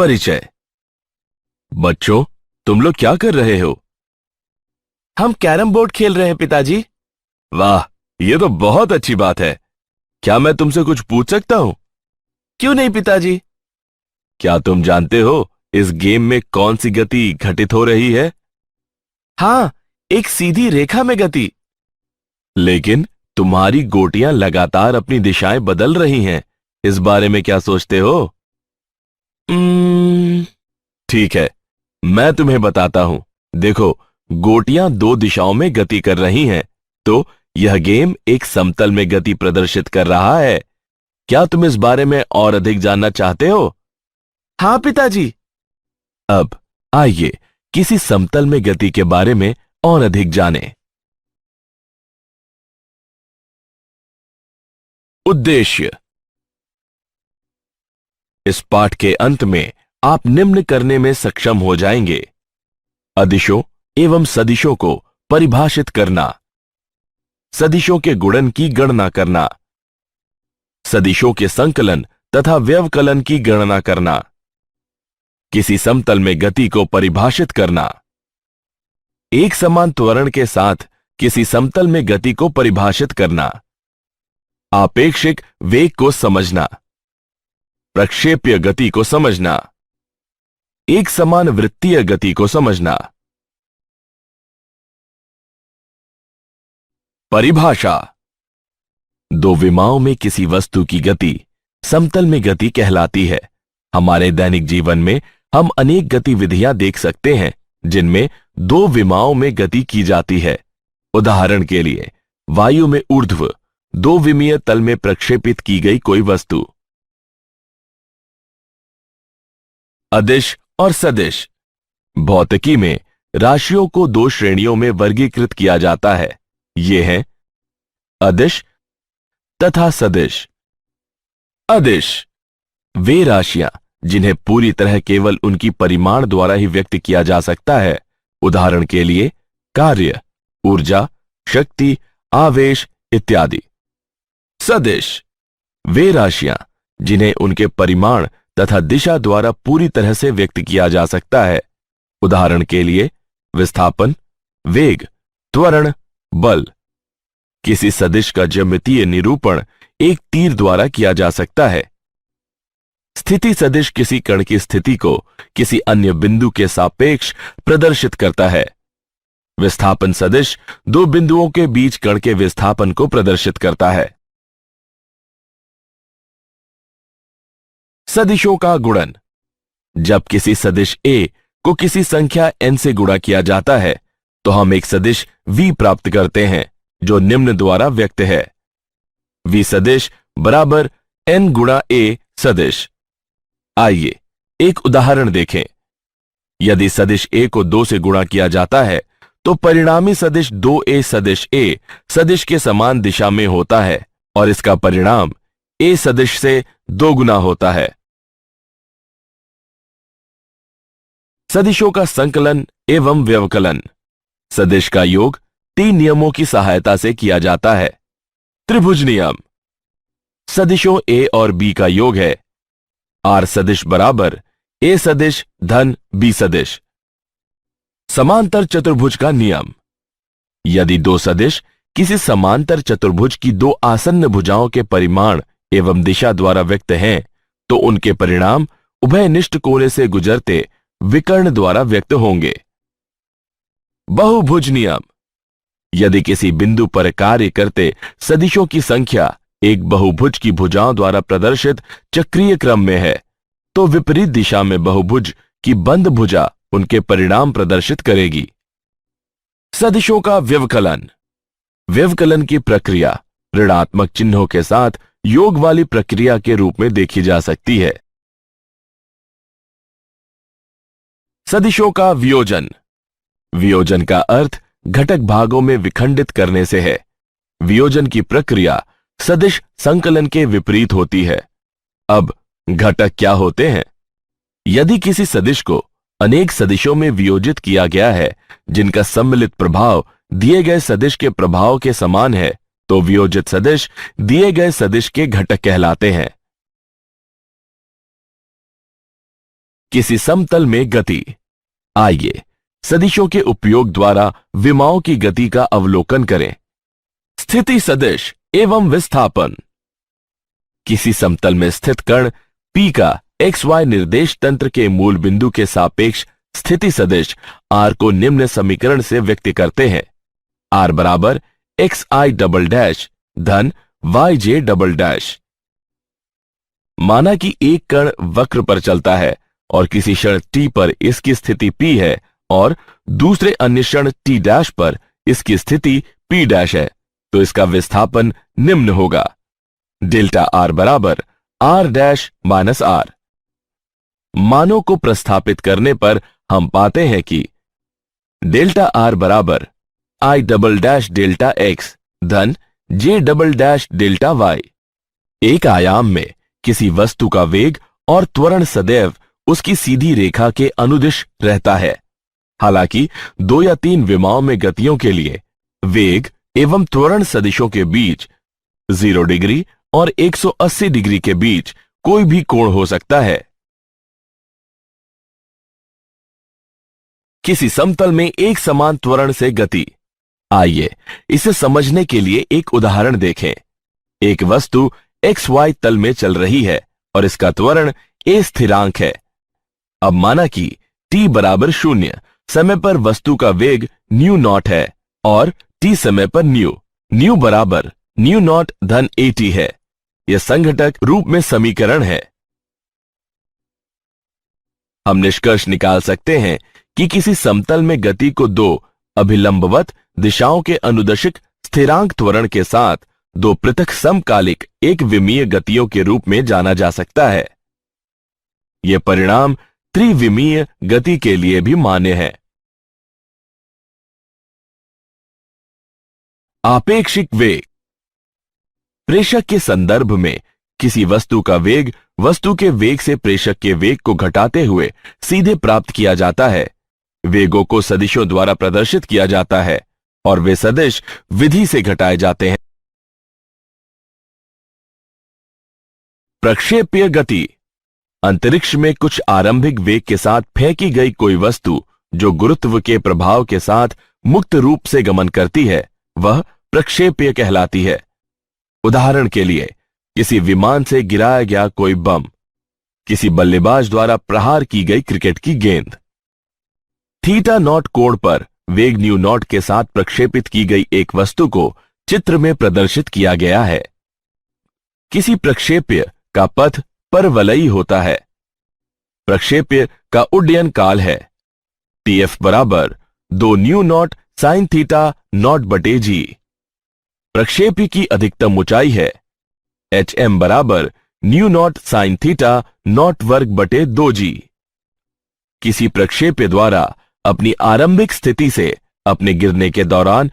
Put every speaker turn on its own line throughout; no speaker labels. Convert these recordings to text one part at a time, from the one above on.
परिचय। बच्चों, तुम लोग क्या कर रहे हो?
हम कैरम बोर्ड खेल रहे हैं पिताजी।
वाह, ये तो बहुत अच्छी बात है। क्या मैं तुमसे कुछ पूछ सकता हूं?
क्यों नहीं पिताजी।
क्या तुम जानते हो इस गेम में कौन सी गति घटित हो रही है?
हाँ, एक सीधी रेखा में गति।
लेकिन तुम्हारी गोटियां लगातार अपनी दिशाएं बदल रही हैं। इस बारे में क्या सोचते हो? ठीक है, मैं तुम्हें बताता हूं। देखो, गोटियां दो दिशाओं में गति कर रही हैं, तो यह गेम एक समतल में गति प्रदर्शित कर रहा है। क्या तुम इस बारे में और अधिक जानना चाहते हो?
हाँ पिताजी।
अब आइए किसी समतल में गति के बारे में और अधिक जानें। उद्देश्य। इस पाठ के अंत में आप निम्न करने में सक्षम हो जाएंगे: अदिशों एवं सदिशों को परिभाषित करना, सदिशों के गुणन की गणना करना, सदिशों के संकलन तथा व्यवकलन की गणना करना, किसी समतल में गति को परिभाषित करना, एक समान त्वरण के साथ किसी समतल में गति को परिभाषित करना, आपेक्षिक वेग को समझना, प्रक्षेप्य गति को समझना, एक समान वृत्तीय गति को समझना। परिभाषा। दो विमाओं में किसी वस्तु की गति समतल में गति कहलाती है। हमारे दैनिक जीवन में हम अनेक गतिविधियां देख सकते हैं जिनमें दो विमाओं में गति की जाती है। उदाहरण के लिए, वायु में ऊर्ध्व दो विमीय तल में प्रक्षेपित की गई कोई वस्तु। अदिश और सदिश। भौतिकी में राशियों को दो श्रेणियों में वर्गीकृत किया जाता है। ये हैं अदिश तथा सदिश। अदिश वे राशियां जिन्हें पूरी तरह केवल उनकी परिमाण द्वारा ही व्यक्त किया जा सकता है। उदाहरण के लिए, कार्य, ऊर्जा, शक्ति, आवेश इत्यादि। सदिश वे राशियां जिन्हें उनके परिमाण तथा दिशा द्वारा पूरी तरह से व्यक्त किया जा सकता है। उदाहरण के लिए, विस्थापन, वेग, त्वरण, बल। किसी सदिश का ज्यामितीय निरूपण एक तीर द्वारा किया जा सकता है। स्थिति सदिश किसी कण की स्थिति को किसी अन्य बिंदु के सापेक्ष प्रदर्शित करता है। विस्थापन सदिश दो बिंदुओं के बीच कण के विस्थापन को प्रदर्शित करता है। सदिशों का गुणन। जब किसी सदिश a को किसी संख्या n से गुणा किया जाता है तो हम एक सदिश v प्राप्त करते हैं जो निम्न द्वारा व्यक्त है: v सदिश बराबर n गुणा a सदिश। आइए एक उदाहरण देखें। यदि सदिश a को 2 से गुणा किया जाता है तो परिणामी सदिश 2a सदिश a सदिश के समान दिशा में होता है और इसका परिणाम a सदिश से 2 गुना होता है। सदिशों का संकलन एवं व्यवकलन। सदिश का योग 3 नियमों की सहायता से किया जाता है। त्रिभुज नियम। सदिशों a और b का योग है r सदिश बराबर a सदिश धन b सदिश। समांतर चतुर्भुज का नियम। यदि दो सदिश किसी समांतर चतुर्भुज की दो आसन्न भुजाओं के परिमाण एवं दिशा द्वारा व्यक्त हैं तो उनके परिणाम उभयनिष्ठ कोने से गुजरते विकर्ण द्वारा व्यक्त होंगे। बहुभुज नियम। यदि किसी बिंदु पर कार्य करते सदिशों की संख्या एक बहुभुज की भुजाओं द्वारा प्रदर्शित चक्रीय क्रम में है तो विपरीत दिशा में बहुभुज की बंद भुजा उनके परिणाम प्रदर्शित करेगी। सदिशों का व्यवकलन। व्यवकलन की प्रक्रिया ऋणात्मक चिन्हों के साथ योग वाली प्रक्रिया के रूप में देखी जा सकती है। सदिशों का वियोजन। वियोजन का अर्थ घटक भागों में विखंडित करने से है। वियोजन की प्रक्रिया सदिश संकलन के विपरीत होती है। अब घटक क्या होते हैं? यदि किसी सदिश को अनेक सदिशों में वियोजित किया गया है जिनका सम्मिलित प्रभाव दिए गए सदिश के प्रभाव के समान है तो वियोजित सदिश दिए गए सदिश के घटक कहलाते हैं। किसी समतल में गति। आइए सदिशों के उपयोग द्वारा विमाओं की गति का अवलोकन करें। स्थिति सदिश एवं विस्थापन। किसी समतल में स्थित कण P का XY निर्देश तंत्र के मूल बिंदु के सापेक्ष स्थिति सदिश R को निम्न समीकरण से व्यक्त करते हैं। R बराबर XI डबल डैश धन YJ डबल डैश। माना कि एक कण वक्र पर चलता है और किसी क्षण t पर इसकी स्थिति P है और दूसरे अन्य क्षण t डैश पर इसकी स्थिति P डैश है, तो इसका विस्थापन निम्न होगा। डेल्टा R बराबर R डैश माइनस R। मानों को प्रस्थापित करने पर हम पाते हैं कि डेल्टा R बराबर I double dash delta X धन J double dash delta Y। एक आयाम में किसी वस्तु का वेग और त्वरण सदैव उसकी सीधी रेखा के अनुदिश रहता है। हालांकि 2 या 3 विमाओं में गतियों के लिए वेग एवं त्वरण सदिशों के बीच 0 डिग्री और 180 डिग्री के बीच कोई भी कोण हो सकता है। किसी समतल में एक समान त्वरण से गति। आइए इसे समझने के लिए एक उदाहरण देखें। एक वस्तु XY तल में चल रही है और इसका त्वरण a स्थिरांक है। अब माना कि t बराबर 0 समय पर वस्तु का वेग न्यू नॉट है और t समय पर न्यू बराबर न्यू नॉट धन at है। यह संघटक रूप में समीकरण है। हम निष्कर्ष निकाल सकते हैं कि किसी समतल में गति को 2 अभिलंबवत दिशाओं के अनुदिश स्थिरांक त्वरण के साथ 2 पृथक समकालिक एक विमीय गतियों के रूप में जाना जा सकता है। यह परिणाम त्रिविमीय गति के लिए भी मान्य है। आपेक्षिक वेग। प्रेषक के संदर्भ में किसी वस्तु का वेग वस्तु के वेग से प्रेषक के वेग को घटाते हुए सीधे प्राप्त किया जाता है। वेगों को सदिशों द्वारा प्रदर्शित किया जाता है और वे सदिश विधि से घटाए जाते हैं। प्रक्षेपीय गति। अंतरिक्ष में कुछ आरंभिक वेग के साथ फेंकी गई कोई वस्तु जो गुरुत्व के प्रभाव के साथ मुक्त रूप से गमन करती है, वह प्रक्षेपीय कहलाती है। उदाहरण के लिए किसी विमान से गिराया गया कोई बम, किसी बल्लेबाज द्वारा प्रहार की गई क्रिकेट की गेंद। थीटा नॉट कोण पर वेग न्यू नॉट के साथ प्रक्षेपित की गई एक वस्तु को चित्र में प्रदर्शित किया गया है। किसी प्रक्षेप्य का पथ परवलयी होता है। प्रक्षेप्य का उड्डयन काल है TF बराबर 2 new not sine theta naught बटे जी। प्रक्षेप्य की अधिकतम ऊंचाई है HM बराबर new not sine theta naught वर्ग बटे 2g। किसी प्रक्षेप्य द्वारा अपनी आरंभिक स्थिति से अपने गिरने के दौरान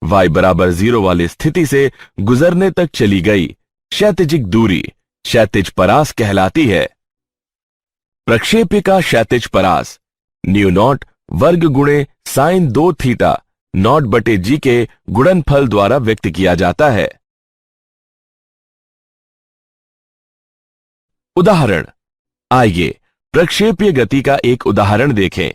y बराबर 0 वाली स्थिति से गुजरने तक चली गई क्षैतिजिक दूरी क्षैतिज परास कहलाती है। प्रक्षेप्य का क्षैतिज परास न्यू नॉट वर्ग गुणे साइन 2 थीटा नॉट बटे जी के गुणनफल द्वारा व्यक्त किया जाता है। उदाहरण। आइए प्रक्षेपीय गति का एक उदाहरण देखें।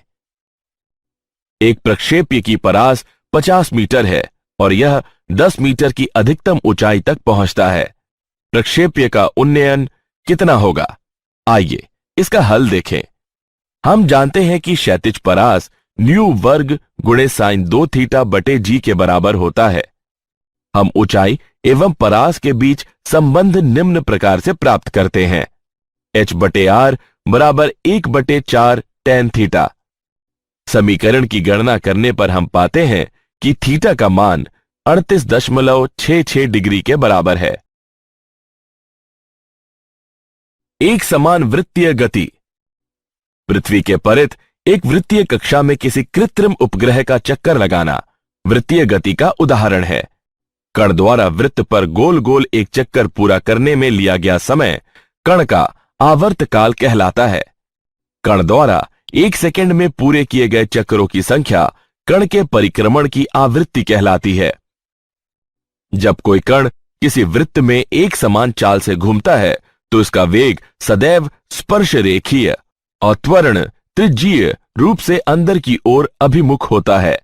एक प्रक्षेप्य की परास 50 मीटर है और यह 10 मीटर की अधिकतम ऊंचाई तक पहुंचता है। प्रक्षेप्य का उन्नयन कितना होगा? आइए इसका हल देखें। हम जानते हैं कि क्षैतिज परास न्यू वर्ग गुणे साइन 2 थीटा बटे जी के बराबर होता है। हम ऊंचाई एवं परास के बीच संबंध निम्न प्रकार से प्राप्त करते हैं। H बटे R बराबर 1 बटे 4 tan थीटा। समीकरण की गणना करने पर हम पाते हैं कि थीटा का मान 38.66 डिग्री के बराबर है। एक समान वृत्तीय गति। पृथ्वी के परित एक वृत्तीय कक्षा में किसी कृत्रिम उपग्रह का चक्कर लगाना वृत्तीय गति का उदाहरण है। कण द्वारा वृत्त पर गोल गोल एक चक्कर पूरा करने में लिया गया समय कण का आवर्त काल कहलाता है। कण द्वारा 1 सेकंड में पूरे किए गए चक्रों की संख्या कण के परिक्रमण की आवृत्ति कहलाती है। जब कोई कण किसी वृत्त में एक समान चाल से घूमता है तो इसका वेग सदैव स्पर्श रेखीय और त्वरण त्रिज्यीय रूप से अंदर की ओर अभिमुख होता है।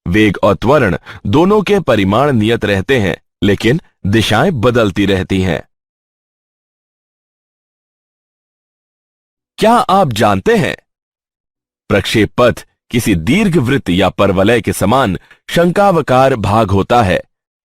वेग और त्वरण दोनों के परिमाण नियत रहते हैं, लेकिन दिशाएं बदलती रहती हैं। क्या आप जानते हैं, प्रक्षेप पथ किसी दीर्घवृत्त या परवलय के समान शंक्वाकार भाग होता है।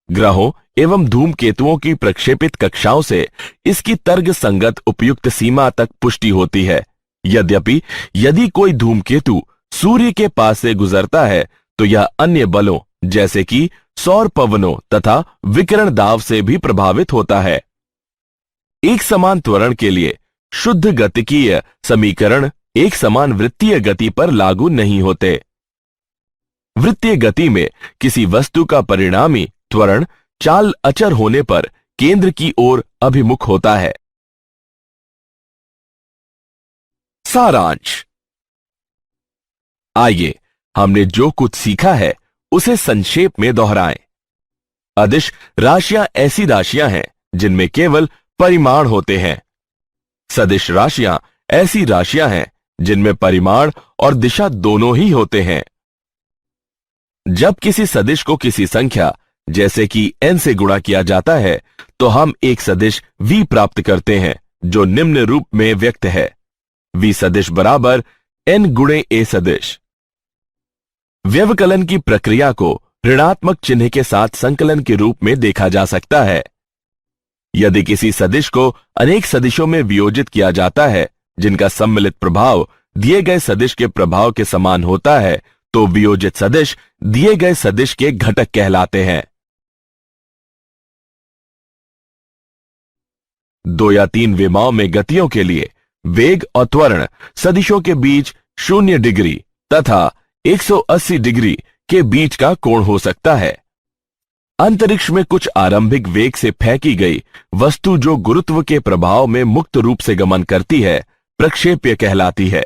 ग्रहों एवं धूमकेतुओं की प्रक्षेपित कक्षाओं से इसकी तर्क संगत उपयुक्त सीमा तक पुष्टि होती है। यद्यपि यदि कोई धूमकेतु सूर्य के पास से गुजरता है तो यह अन्य बलों जैसे कि सौर पवनों तथा विकिरण दाब से भी प्रभावित होता है। एक समान त्वरण के लिए शुद्ध गतिकीय समीकरण एक समान वृत्तीय गति पर लागू नहीं होते। वृत्तीय गति में किसी वस्तु का परिणामी त्वरण चाल अचर होने पर केंद्र की ओर अभिमुख होता है। सारांश। आइए हमने जो कुछ सीखा है उसे संक्षेप में दोहराएं। अदिश राशियां ऐसी राशियां हैं जिनमें केवल परिमाण होते हैं। सदिश राशियां ऐसी राशियां हैं जिनमें परिमाण और दिशा दोनों ही होते हैं। जब किसी सदिश को किसी संख्या जैसे कि n से गुणा किया जाता है तो हम एक सदिश v प्राप्त करते हैं जो निम्न रूप में व्यक्त है। v सदिश बराबर n गुणे a सदिश। व्यवकलन की प्रक्रिया को ऋणात्मक चिन्ह के साथ संकलन के रूप में देखा जा सकता है। यदि किसी सदिश को अनेक सदिशों में वियोजित किया जाता है जिनका सम्मिलित प्रभाव दिए गए सदिश के प्रभाव के समान होता है तो वियोजित सदिश दिए गए सदिश के घटक कहलाते हैं। 2 या 3 विमाओं में गतियों के लिए वेग और त्वरण सदिशों के बीच 0 डिग्री तथा 180 डिग्री के बीच का कोण हो सकता है। अंतरिक्ष में कुछ आरंभिक वेग से फेंकी गई वस्तु जो गुरुत्व के प्रभाव में मुक्त रूप से गमन करती है प्रक्षेप्य कहलाती है।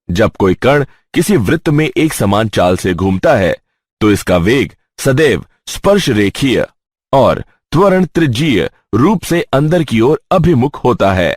जब कोई कण किसी वृत्त में एक समान चाल से घूमता है तो इसका वेग सदैव स्पर्श रेखीय और त्वरण त्रिज्यीय रूप से अंदर की ओर अभिमुख होता है।